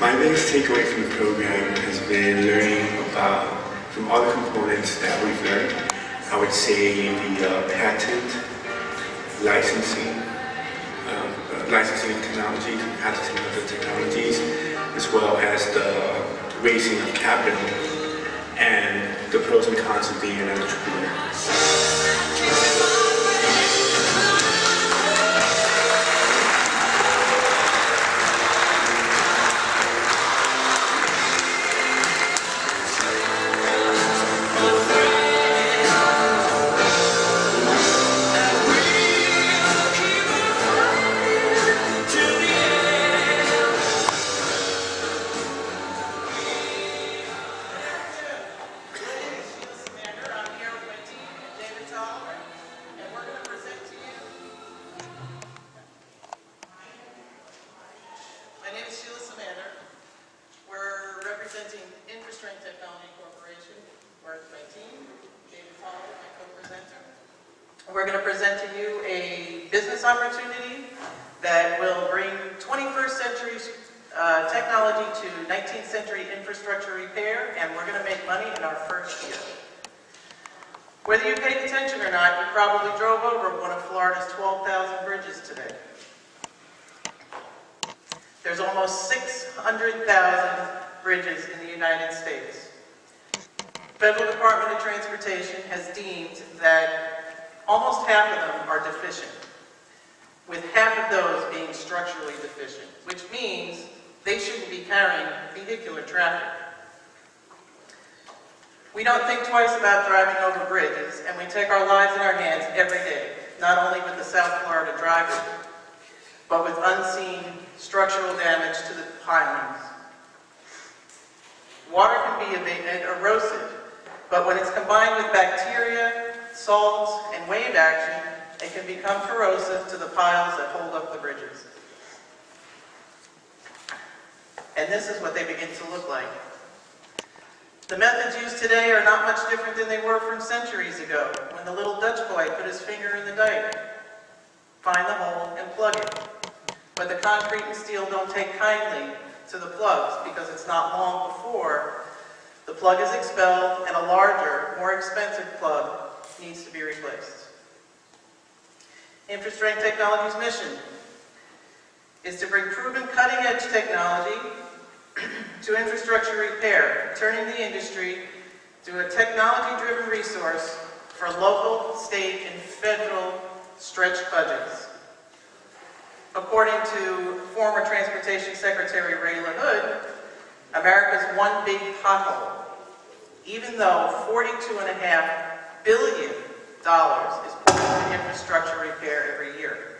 My biggest takeaway from the program has been learning about, from all the components that we've learned, I would say the patent, licensing of technologies, patenting of the technologies, as well as the raising of capital, and the pros and cons of being an entrepreneur. Representing InfraStrength Technology Corporation. We're with my team, David Toller, my co-presenter. We're going to present to you a business opportunity that will bring 21st century technology to 19th century infrastructure repair, and we're going to make money in our first year. Whether you paid attention or not, you probably drove over one of Florida's 12,000 bridges today. There's almost 600,000 bridges in the United States. Federal Department of Transportation has deemed that almost half of them are deficient, with half of those being structurally deficient, which means they shouldn't be carrying vehicular traffic. We don't think twice about driving over bridges, and we take our lives in our hands every day, not only with the South Florida driver, but with unseen structural damage to the pilings. Water can be erosive, but when it's combined with bacteria, salts, and wave action, it can become corrosive to the piles that hold up the bridges. And this is what they begin to look like. The methods used today are not much different than they were from centuries ago, when the little Dutch boy put his finger in the dike, find the hole, and plug it. But the concrete and steel don't take kindly to the plugs because it's not long before the plug is expelled and a larger, more expensive plug needs to be replaced. InfraStrength Technology's mission is to bring proven cutting-edge technology to infrastructure repair, turning the industry to a technology-driven resource for local, state, and federal stretched budgets. According to former Transportation Secretary Ray LaHood, America's one big pothole, even though $42.5 billion is poured into infrastructure repair every year.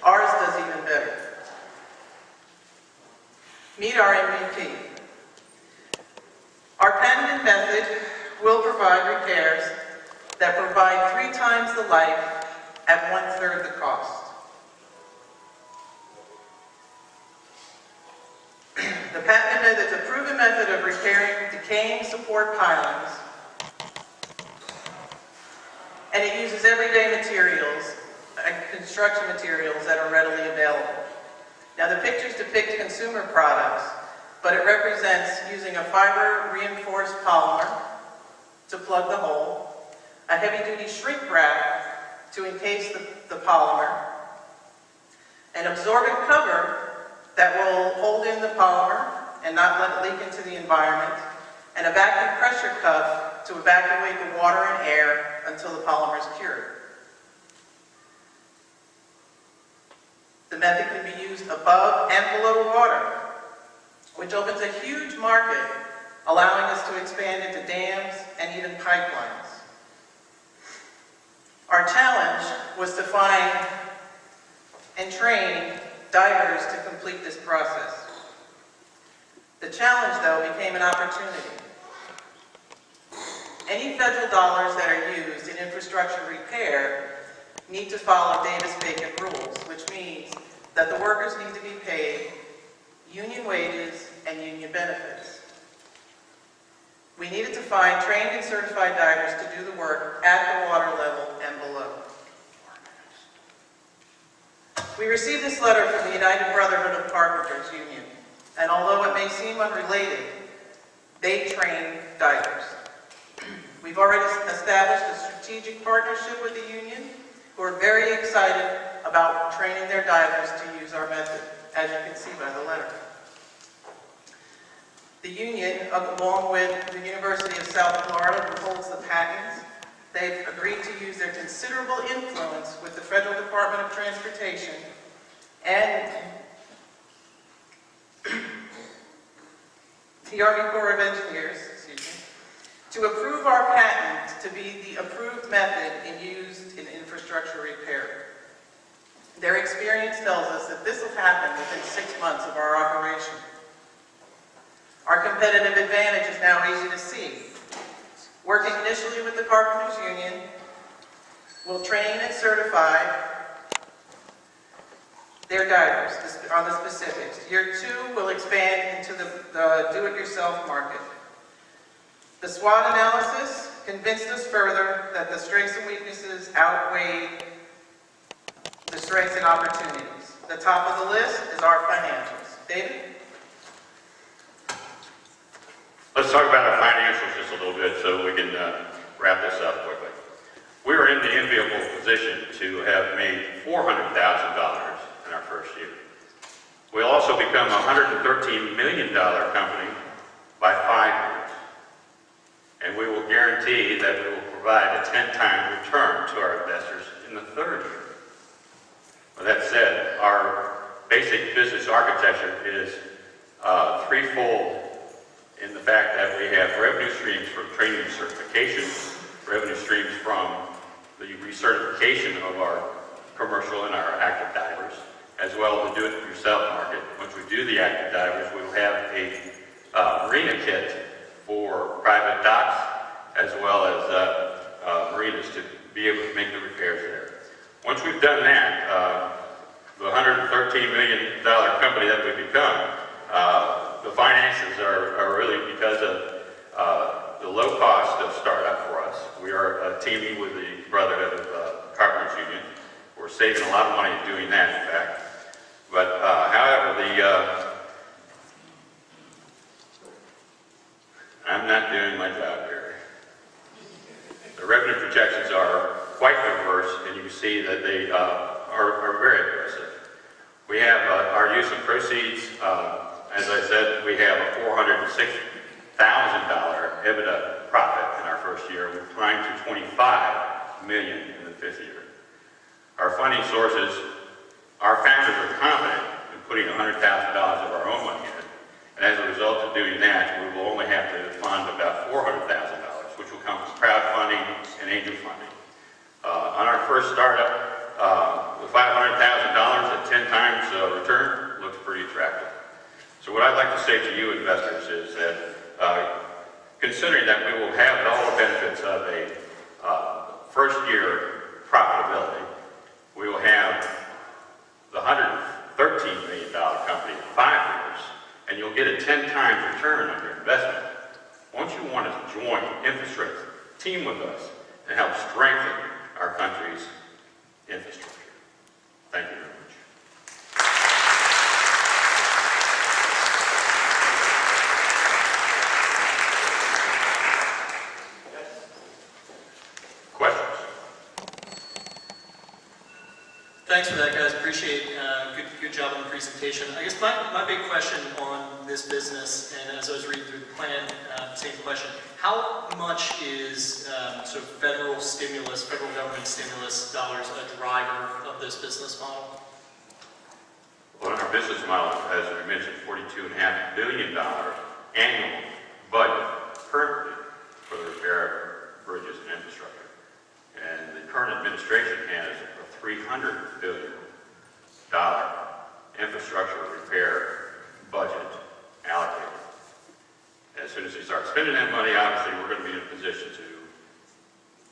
Ours does even better. Meet our MVP. Our patented method will provide repairs that provide 3 times the life at 1/3 the cost. The patented method is a proven method of repairing decaying support pilings, and it uses everyday materials, construction materials that are readily available. Now the pictures depict consumer products, but it represents using a fiber-reinforced polymer to plug the hole, a heavy-duty shrink wrap to encase the polymer, an absorbent cover that will hold in the polymer and not let it leak into the environment, and a vacuum pressure cuff to evacuate the water and air until the polymer is cured. The method can be used above and below water, which opens a huge market, allowing us to expand into dams and even pipelines. Our challenge was to find and train divers to complete this process. The challenge, though, became an opportunity. Any federal dollars that are used in infrastructure repair need to follow Davis-Bacon rules, which means that the workers need to be paid union wages and union benefits. We needed to find trained and certified divers to do the work at the water level and below. We received this letter from the United Brotherhood of Carpenters Union, and although it may seem unrelated, they train divers. We've already established a strategic partnership with the union, who are very excited about training their divers to use our method, as you can see by the letter. The union, along with the University of South Florida, who holds the patents, they've agreed to use their considerable influence with the Federal Department of Transportation and the Army Corps of Engineers, to approve our patent to be the approved method used in infrastructure repair. Their experience tells us that this will happen within 6 months of our operation. Our competitive advantage is now easy to see. Working initially with the Carpenters Union, we'll train and certify their divers on the specifics. Year 2 will expand into the do-it-yourself market. The SWOT analysis convinced us further that the strengths and weaknesses outweigh the strengths and opportunities. The top of the list is our financials. David? Let's talk about our financials just a little bit so we can wrap this up quickly. We are in the enviable position to have made $400,000 in our first year. We'll also become a $113 million company by 5 years. And we will guarantee that we will provide a 10-time return to our investors in the 3rd year. With that said, our basic business architecture is threefold in the fact that we have revenue streams from training and certification, revenue streams from the recertification of our commercial and our active divers, as well as the do-it-yourself market. Once we do the active divers, we will have a marina kit for private docks, as well as marinas to be able to make the repairs there. Once we've done that, the $113 million company that we've become, the finances are really because of the low cost of startup for us. We are teaming with the Brotherhood of Carpenters Union. We're saving a lot of money doing that, in fact. But however, I'm not doing my job here. The revenue projections are quite diverse, and you can see that they are very aggressive. We have our use of proceeds. As I said, we have a $406,000 EBITDA profit in our first year. We're climbing to $25 million in the 5th year. Our funding sources, our founders are confident in putting $100,000 of our own money in. And as a result of doing that, we will only have to fund about $400,000, which will come from crowdfunding and angel funding. On our first startup, the $500,000 at 10 times return looks pretty attractive. So what I'd like to say to you investors is that considering that we will have all the benefits of a first year profitability, we will have the $113 million company in 5 years, and you'll get a 10 times return on your investment. Won't you want to join InfraStrength, team with us, and help strengthen our country's infrastructure? Thank you very much. Questions? Thanks for that, guys. Appreciate good job on the presentation. I guess my big question on this business, and as I was reading through the plan, same question. How much is sort of federal government stimulus dollars a driver of this business model? Well, in our business model, as we mentioned, $42.5 billion annual budget currently for the repair of bridges and infrastructure. And the current administration has a $300 billion infrastructure repair budget allocated. As soon as we start spending that money, obviously we're going to be in a position to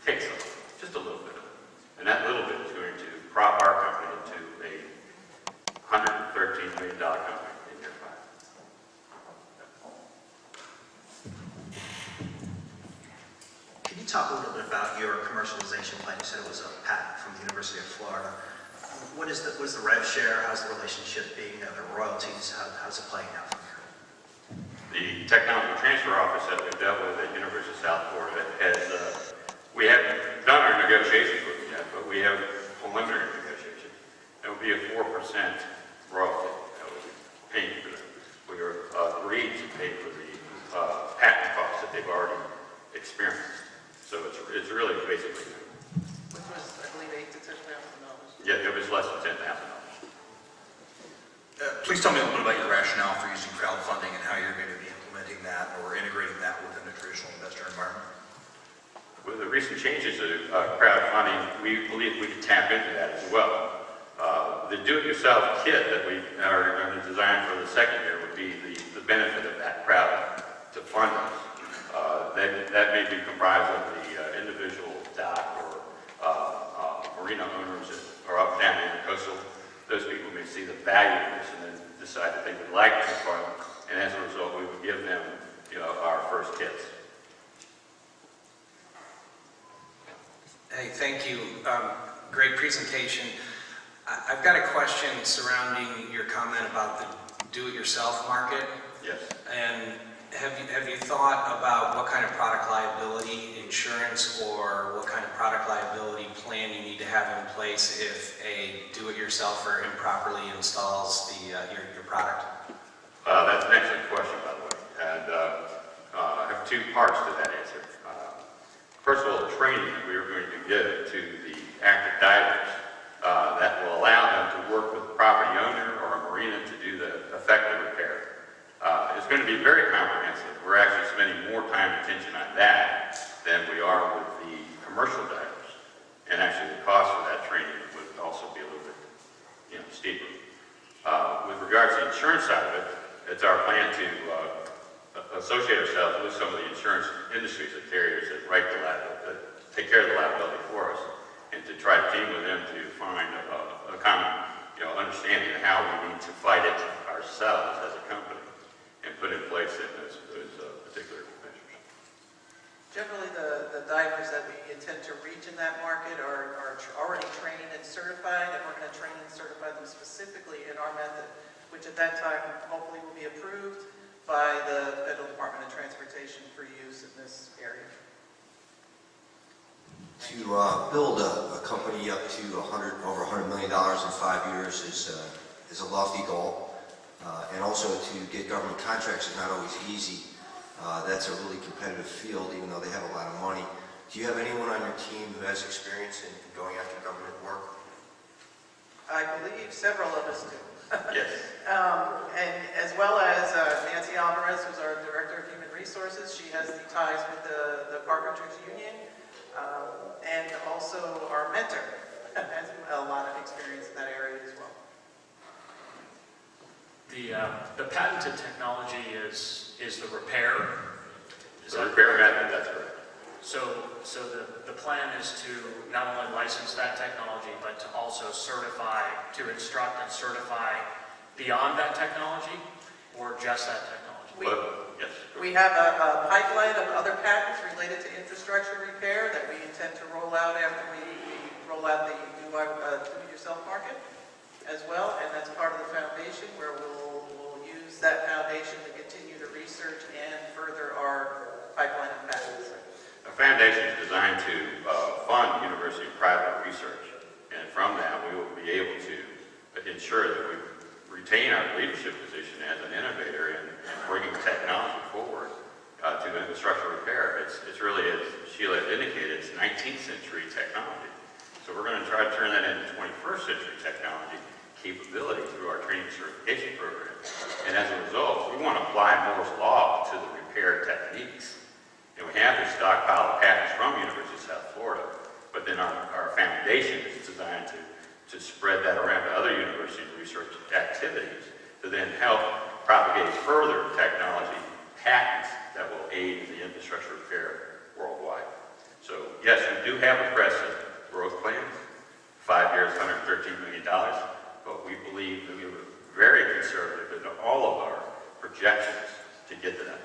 take some, just a little bit of it. And that little bit is going to prop our company into a $113 million company in year 5. Can you talk a little bit about your commercialization plan? You said it was a patent from the University of Florida. what is the rev share? How's the relationship being? The royalties? How's it playing out from here? The technology transfer office that we've dealt with at University of South Florida has, we haven't done our negotiations with them yet, but we have preliminary negotiations. It will be a 4% royalty that we'll be paying for them. We are agreed to pay for the patent costs that they've already experienced. So it's really basically, Which was, I believe, $8,000 to $10,000. yeah, it was less than $10,000. Please tell me a little bit about your rationale for using crowdfunding and how you're going to be implementing that or integrating that within a traditional investor environment. With the recent changes to crowdfunding, we believe we can tap into that as well. The do-it-yourself kit that we are going to design for the second year would be the benefit of that crowd to fund us. That may be comprised of the individual dock or marina owners that are up down in the coastal. Those people may see the value of this and then decide that they would like to fund, and as a result, we would give them, our first kits. Hey, thank you. Great presentation. I've got a question surrounding your comment about the do-it-yourself market. Yes. And have you thought about what kind of product liability insurance or what kind of product liability plan you need to have in place if a do-it-yourselfer improperly installs your product? That's an excellent question, by the way. And I have two parts to that answer. First of all, the training that we are going to give to the active divers that will allow them to work with the property owner or a marina to do the effective repair is going to be very comprehensive. We're actually spending more time and attention on that than we are with the commercial divers. And actually the cost for that training would also be a little bit steeper. With regards to the insurance side of it, it's our plan to associate ourselves with some of the insurance industries and carriers that take care of the liability for us, and to try to team with them to find a common understanding of how we need to fight it ourselves as a company and put in place those particular measures. Generally, the divers that we intend to reach in that market are already trained and certified, and we're going to train and certify them specifically in our method, which at that time hopefully will be approved by the Federal Department of Transportation for use in this area. To build a company up to over $100 million in 5 years is a lofty goal, and also to get government contracts is not always easy. That's a really competitive field, even though they have a lot of money. Do you have anyone on your team who has experience in going after government work? I believe several of us do. Yes. And as well as Nancy Alvarez, who's our Director of Human Resources. She has the ties with the Carpenters Union, and also our mentor has a lot of experience in that area as well. The patented technology is the repair. The repair method, that's correct. So the plan is to not only license that technology, but to also certify, to instruct and certify beyond that technology, or just that technology? Yes. We have a pipeline of other patents related to infrastructure repair that we intend to roll out after we roll out the do-it-yourself market as well, and that's part of the foundation where we'll use that foundation to continue to research and further our pipeline of patents. The foundation is designed to fund university and private research, and from that we will be able to ensure that we retain our leadership position as an innovator in bringing technology forward to infrastructure repair. It's really, as Sheila had indicated, it's 19th century technology. So we're going to try to turn that into 21st century technology capability through our training certification program. And as a result, we want to apply Moore's Law to the repair techniques. And we have this stockpile of patents from University of South Florida, but then our foundation is designed to spread that around to other university research activities to then help propagate further technology patents that will aid in the infrastructure repair worldwide. So yes, we do have aggressive growth plans, 5 years, $113 million, but we believe that we were very conservative in all of our projections to get to that.